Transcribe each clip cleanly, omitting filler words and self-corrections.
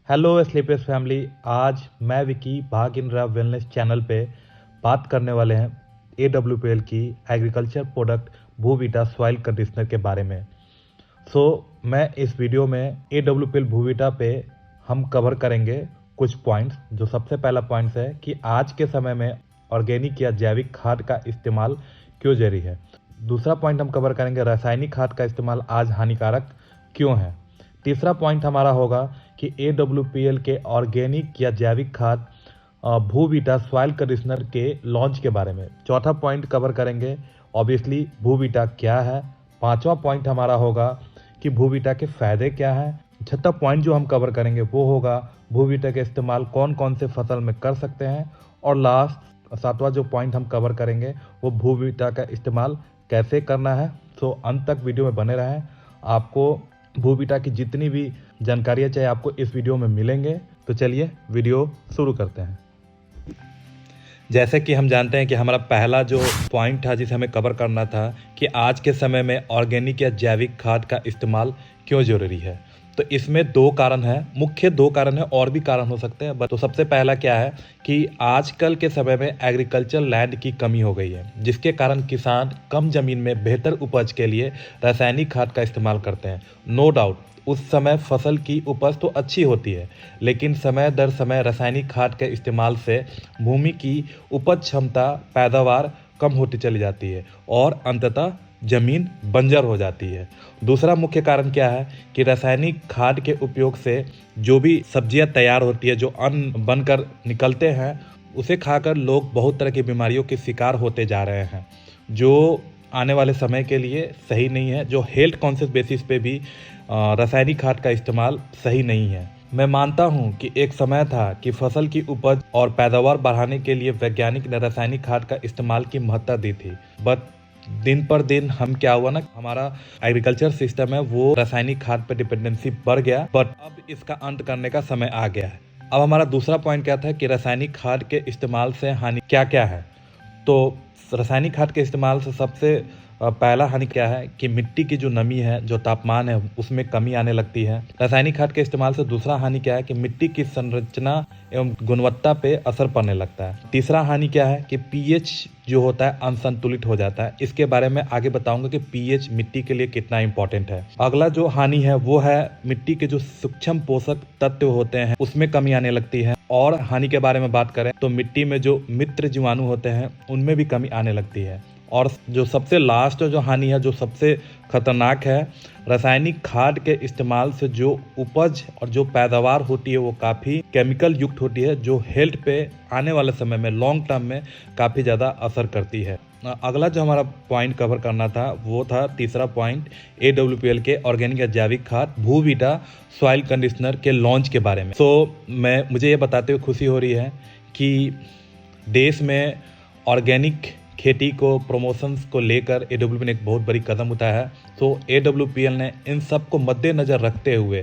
Hello slippers family. आज मैं विकी भाग इन रहा वेलनेस चैनल पे बात करने वाले हैं AWPL की एग्रीकल्चर प्रोडक्ट भूविटा सॉइल कंडीशनर के बारे में। मैं इस वीडियो में AWPL भूविटा पे हम कवर करेंगे कुछ पॉइंट्स। जो सबसे पहला पॉइंट्स है कि आज के समय में ऑर्गेनिक या जैविक खाद का इस्तेमाल क्यों जरूरी है। दूसरा पॉइंट हम कवर करेंगे रासायनिक खाद का इस्तेमाल आज हानिकारक क्यों है। तीसरा पॉइंट हमारा होगा कि AWPL के ऑर्गेनिक या जैविक खाद भूविटा सॉइल कंडीशनर के लॉन्च के बारे में। चौथा पॉइंट कवर करेंगे ऑब्वियसली भूविटा क्या है। पांचवा पॉइंट हमारा होगा कि भूविटा के फायदे क्या हैं। छठा पॉइंट जो हम कवर करेंगे वो होगा भूविटा के इस्तेमाल कौन कौन से फसल में कर सकते हैं। और लास्ट सातवां जो पॉइंट हम कवर करेंगे वो भूविटा का इस्तेमाल कैसे करना है। अंत तक वीडियो में बने रहें। आपको भूविटा की जितनी भी जानकारियाँ चाहिए आपको इस वीडियो में मिलेंगे। तो चलिए वीडियो शुरू करते हैं। जैसे कि हम जानते हैं कि हमारा पहला जो पॉइंट था जिसे हमें कवर करना था कि आज के समय में ऑर्गेनिक या जैविक खाद का इस्तेमाल क्यों ज़रूरी है। तो इसमें दो कारण हैं, मुख्य दो कारण हैं, और भी कारण हो सकते हैं। तो सबसे पहला क्या है कि आजकल के समय में एग्रीकल्चर लैंड की कमी हो गई है, जिसके कारण किसान कम ज़मीन में बेहतर उपज के लिए रासायनिक खाद का इस्तेमाल करते हैं। नो डाउट उस समय फसल की उपज तो अच्छी होती है, लेकिन समय दर समय रासायनिक खाद के इस्तेमाल से भूमि की उपज क्षमता पैदावार कम होती चली जाती है और अंततः जमीन बंजर हो जाती है। दूसरा मुख्य कारण क्या है कि रासायनिक खाद के उपयोग से जो भी सब्जियां तैयार होती है, जो अन्न बनकर निकलते हैं, उसे खाकर लोग बहुत तरह की बीमारियों के शिकार होते जा रहे हैं, जो आने वाले समय के लिए सही नहीं है। जो हेल्थ कॉन्शियस बेसिस पे भी रासायनिक खाद का इस्तेमाल सही नहीं है। मैं मानता हूं कि एक समय था कि फसल की उपज और पैदावार बढ़ाने के लिए वैज्ञानिक ने रासायनिक खाद का इस्तेमाल की महत्ता दी थी। बट दिन पर दिन हम क्या हुआ ना, हमारा एग्रीकल्चर सिस्टम है वो रासायनिक खाद पर डिपेंडेंसी बढ़ गया। बट अब इसका अंत करने का समय आ गया है। अब हमारा दूसरा पॉइंट क्या था कि रासायनिक खाद के इस्तेमाल से हानि क्या क्या है। तो रासायनिक खाद के इस्तेमाल से सबसे पहला हानि क्या है कि मिट्टी की जो नमी है, जो तापमान है, उसमें कमी आने लगती है। रासायनिक खाद के इस्तेमाल से दूसरा हानि क्या है कि मिट्टी की संरचना एवं गुणवत्ता पे असर पड़ने लगता है। तीसरा हानि क्या है कि pH जो होता है असंतुलित हो जाता है। इसके बारे में आगे बताऊंगा कि pH मिट्टी के लिए कितना इंपॉर्टेंट है। अगला जो हानि है वो है मिट्टी के जो सूक्ष्म पोषक तत्व होते हैं उसमें कमी आने लगती है। और हानि के बारे में बात करें तो मिट्टी में जो मित्र जीवाणु होते हैं उनमें भी कमी आने लगती है। और जो सबसे लास्ट जो हानि है, जो सबसे खतरनाक है, रासायनिक खाद के इस्तेमाल से जो उपज और जो पैदावार होती है वो काफ़ी केमिकल युक्त होती है, जो हेल्थ पे आने वाले समय में लॉन्ग टर्म में काफ़ी ज़्यादा असर करती है। अगला जो हमारा पॉइंट कवर करना था वो था तीसरा पॉइंट AWPL के ऑर्गेनिक या जैविक खाद भूविटा सॉइल कंडीशनर के लॉन्च के बारे में। मुझे ये बताते हुए खुशी हो रही है कि देश में ऑर्गेनिक खेती को प्रमोशंस को लेकर AWPL ने एक बहुत बड़ी कदम उठाया है। AWPL ने इन सब को मद्देनज़र रखते हुए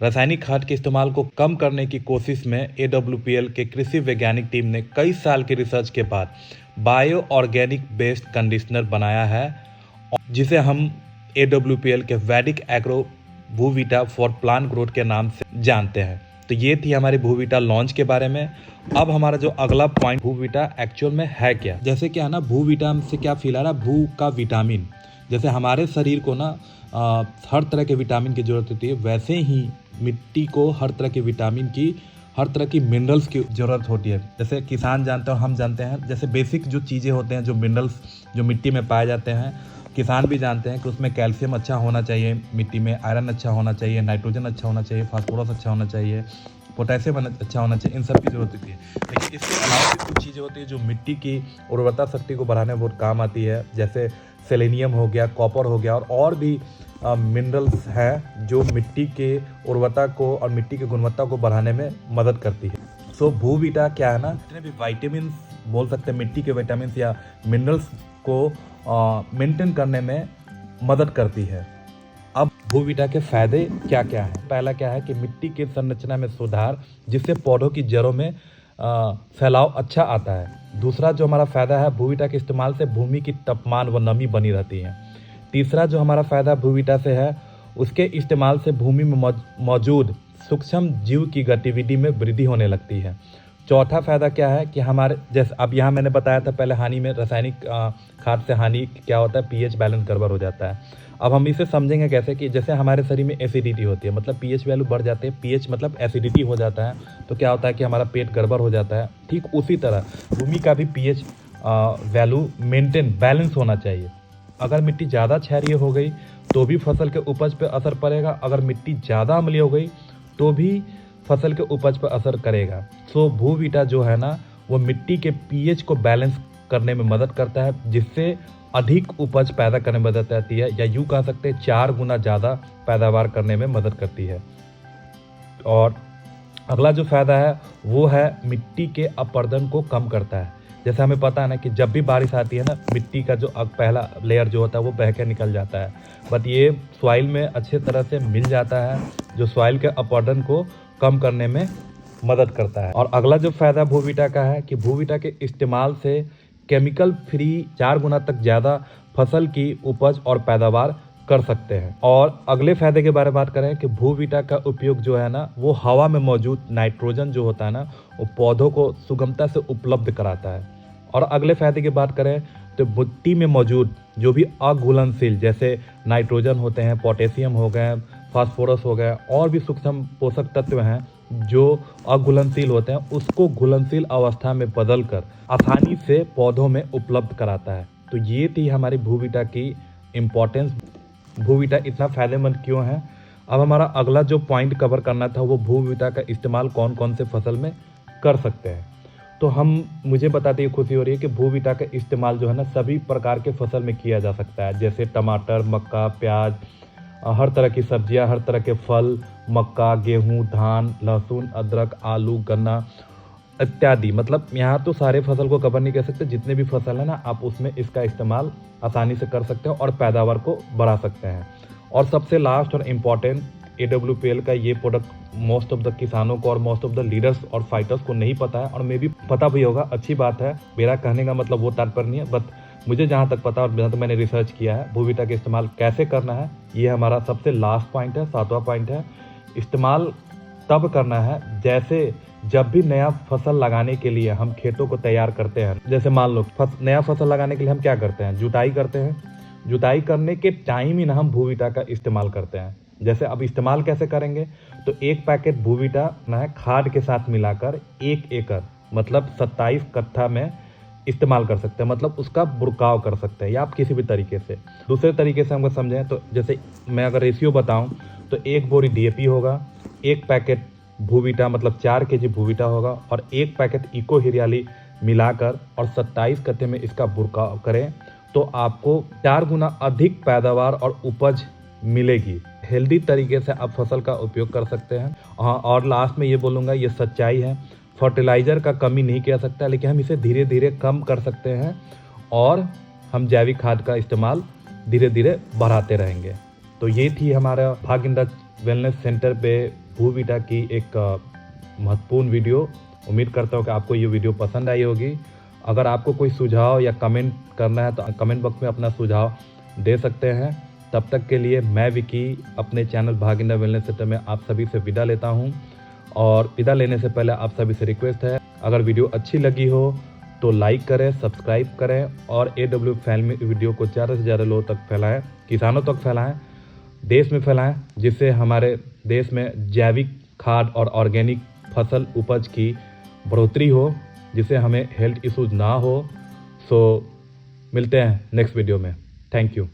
रासायनिक खाद के इस्तेमाल को कम करने की कोशिश में AWPL के कृषि वैज्ञानिक टीम ने कई साल की रिसर्च के बाद बायो ऑर्गेनिक बेस्ड कंडीशनर बनाया है, जिसे हम AWPL के वैदिक एग्रो भूविटा फॉर प्लांट ग्रोथ के नाम से जानते हैं। तो ये थी हमारी भूविटा लॉन्च के बारे में। अब हमारा जो अगला पॉइंट भूविटा एक्चुअल में है क्या। जैसे क्या है ना, भूविटा से क्या फील आ रहा है, भू का विटामिन। जैसे हमारे शरीर को ना हर तरह के विटामिन की जरूरत होती है, वैसे ही मिट्टी को हर तरह के विटामिन की, हर तरह की मिनरल्स की ज़रूरत होती है। जैसे किसान जानते हैं, हम जानते हैं, जैसे बेसिक जो चीज़ें होते हैं, जो मिनरल्स जो मिट्टी में पाए जाते हैं, किसान भी जानते हैं कि उसमें कैल्शियम अच्छा होना चाहिए, मिट्टी में आयरन अच्छा होना चाहिए, नाइट्रोजन अच्छा होना चाहिए, फास्फोरस अच्छा होना चाहिए, पोटेशियम अच्छा होना चाहिए। इन सब की जरूरत होती है। लेकिन इसके अलावा भी कुछ चीज़ें होती है जो मिट्टी की उर्वरता शक्ति को बढ़ाने में बहुत काम आती है। जैसे सेलेनियम हो गया, कॉपर हो गया, और भी मिनरल्स हैं जो मिट्टी के उर्वरता को और मिट्टी की गुणवत्ता को बढ़ाने में मदद करती है। भूविटा क्या है ना, जितने भी वाइटामिन बोल सकते हैं, मिट्टी के विटामिन या मिनरल्स को मेंटेन करने में मदद करती है। अब भूविटा के फायदे क्या क्या हैं। पहला क्या है कि मिट्टी की संरचना में सुधार, जिससे पौधों की जड़ों में फैलाव अच्छा आता है। दूसरा जो हमारा फायदा है, भूविटा के इस्तेमाल से भूमि की तापमान व नमी बनी रहती है। तीसरा जो हमारा फायदा भूविटा से है, उसके इस्तेमाल से भूमि में मौजूद सूक्ष्म जीव की गतिविधि में वृद्धि होने लगती है। चौथा फायदा क्या है कि हमारे जैसे अब यहाँ मैंने बताया था पहले हानि में, रासायनिक खाद से हानि क्या होता है, पीएच बैलेंस गड़बड़ हो जाता है। अब हम इसे समझेंगे कैसे कि जैसे हमारे शरीर में एसिडिटी होती है, मतलब पीएच वैल्यू बढ़ जाते हैं, पीएच मतलब एसिडिटी हो जाता है, तो क्या होता है कि हमारा पेट गड़बड़ हो जाता है। ठीक उसी तरह भूमि का भी पीएच वैल्यू मेंटेन बैलेंस होना चाहिए। अगर मिट्टी ज़्यादा क्षारीय हो गई तो भी फसल के उपज पर असर पड़ेगा, अगर मिट्टी ज़्यादा अम्लीय हो गई तो भी फसल के उपज पर असर करेगा। सो भूविटा जो है ना वो मिट्टी के पीएच को बैलेंस करने में मदद करता है, जिससे अधिक उपज पैदा करने में मदद आती है, या यूँ कह सकते हैं 4 गुना ज़्यादा पैदावार करने में मदद करती है। और अगला जो फायदा है वो है मिट्टी के अपरदन को कम करता है। जैसे हमें पता है ना कि जब भी बारिश आती है ना, मिट्टी का जो पहला लेयर जो होता है वो बह के निकल जाता है, बट ये सॉइल में अच्छे तरह से मिल जाता है, जो सॉइल के अपरदन को कम करने में मदद करता है। और अगला जो फायदा भूविटा का है कि भूविटा के इस्तेमाल से केमिकल फ्री 4 गुना तक ज़्यादा फसल की उपज और पैदावार कर सकते हैं। और अगले फायदे के बारे में बात करें कि भूविटा का उपयोग जो है ना वो हवा में मौजूद नाइट्रोजन जो होता है ना वो पौधों को सुगमता से उपलब्ध कराता है। और अगले फायदे की बात करें तो मिट्टी में मौजूद जो भी अघुलनशील जैसे नाइट्रोजन होते हैं, पोटेशियम हो गए, फास्फोरस हो गया, और भी सूक्ष्म पोषक तत्व हैं जो अघुलनशील होते हैं, उसको घुलनशील अवस्था में बदलकर आसानी से पौधों में उपलब्ध कराता है। तो ये थी हमारी भूविटा की इम्पोर्टेंस। भूविटा इतना फायदेमंद क्यों है। अब हमारा अगला जो पॉइंट कवर करना था वो भूविटा का इस्तेमाल कौन कौन से फसल में कर सकते हैं। तो मुझे बताते ही खुशी हो रही है कि भूविटा का इस्तेमाल जो है ना सभी प्रकार के फसल में किया जा सकता है, जैसे टमाटर, मक्का, प्याज, हर तरह की सब्जियां, हर तरह के फल, मक्का, गेहूं, धान, लहसुन, अदरक, आलू, गन्ना इत्यादि। मतलब यहाँ तो सारे फसल को कवर नहीं कर सकते, जितने भी फसल है ना आप उसमें इसका इस्तेमाल आसानी से कर सकते हो और पैदावार को बढ़ा सकते हैं। और सबसे लास्ट और इम्पॉर्टेंट, AWPL का ये प्रोडक्ट मोस्ट ऑफ द किसानों को और मोस्ट ऑफ द लीडर्स और फाइटर्स को नहीं पता है, और मे भी पता भी होगा, अच्छी बात है। मेरा कहने का मतलब वो तात्पर्य नहीं है, बट मुझे जहाँ तक पता और जहाँ तक मैंने रिसर्च किया है भूविटा का इस्तेमाल कैसे करना है, ये हमारा सबसे लास्ट पॉइंट है, 7वां पॉइंट है। इस्तेमाल तब करना है जैसे जब भी नया फसल लगाने के लिए हम खेतों को तैयार करते हैं। जैसे मान लो नया फसल लगाने के लिए हम क्या करते हैं, जुताई करते हैं। जुताई करने के टाइम ही ना हम भूविटा का इस्तेमाल करते हैं। जैसे अब इस्तेमाल कैसे करेंगे, तो 1 पैकेट भूविटा ना खाद के साथ मिलाकर 1 एकड़ मतलब 27 कट्ठा में इस्तेमाल कर सकते हैं, मतलब उसका बुरकाव कर सकते हैं, या आप किसी भी तरीके से। दूसरे तरीके से हमको समझें तो जैसे मैं अगर रेशियो बताऊं तो 1 बोरी DAP होगा, 1 पैकेट भूविटा मतलब 4 kg भूविटा होगा, और 1 पैकेट इको हिरियाली मिलाकर और 27 कट्ठे में इसका बुरकाव करें तो आपको 4 गुना अधिक पैदावार और उपज मिलेगी। हेल्दी तरीके से आप फसल का उपयोग कर सकते हैं। हाँ, और लास्ट में ये बोलूँगा, ये सच्चाई है, फर्टिलाइज़र का कमी नहीं किया सकता, लेकिन हम इसे धीरे धीरे कम कर सकते हैं और हम जैविक खाद का इस्तेमाल धीरे धीरे बढ़ाते रहेंगे। तो ये थी हमारा भागिंद्रा वेलनेस सेंटर पे भूविटा की एक महत्वपूर्ण वीडियो। उम्मीद करता हूँ कि आपको ये वीडियो पसंद आई होगी। अगर आपको कोई सुझाव या कमेंट करना है तो कमेंट बॉक्स में अपना सुझाव दे सकते हैं। तब तक के लिए मैं विकी अपने चैनल भागिंद्रा वेलनेस सेंटर में आप सभी से विदा लेता हूं। और विदा लेने से पहले आप सभी से रिक्वेस्ट है, अगर वीडियो अच्छी लगी हो तो लाइक करें, सब्सक्राइब करें और AWPL वीडियो को ज़्यादा से ज़्यादा लोगों तक फैलाएं, किसानों तक फैलाएं, देश में फैलाएं, जिससे हमारे देश में जैविक खाद और ऑर्गेनिक फसल उपज की बढ़ोतरी हो, जिससे हमें हेल्थ इश्यूज ना हो। सो मिलते हैं नेक्स्ट वीडियो में। Thank you.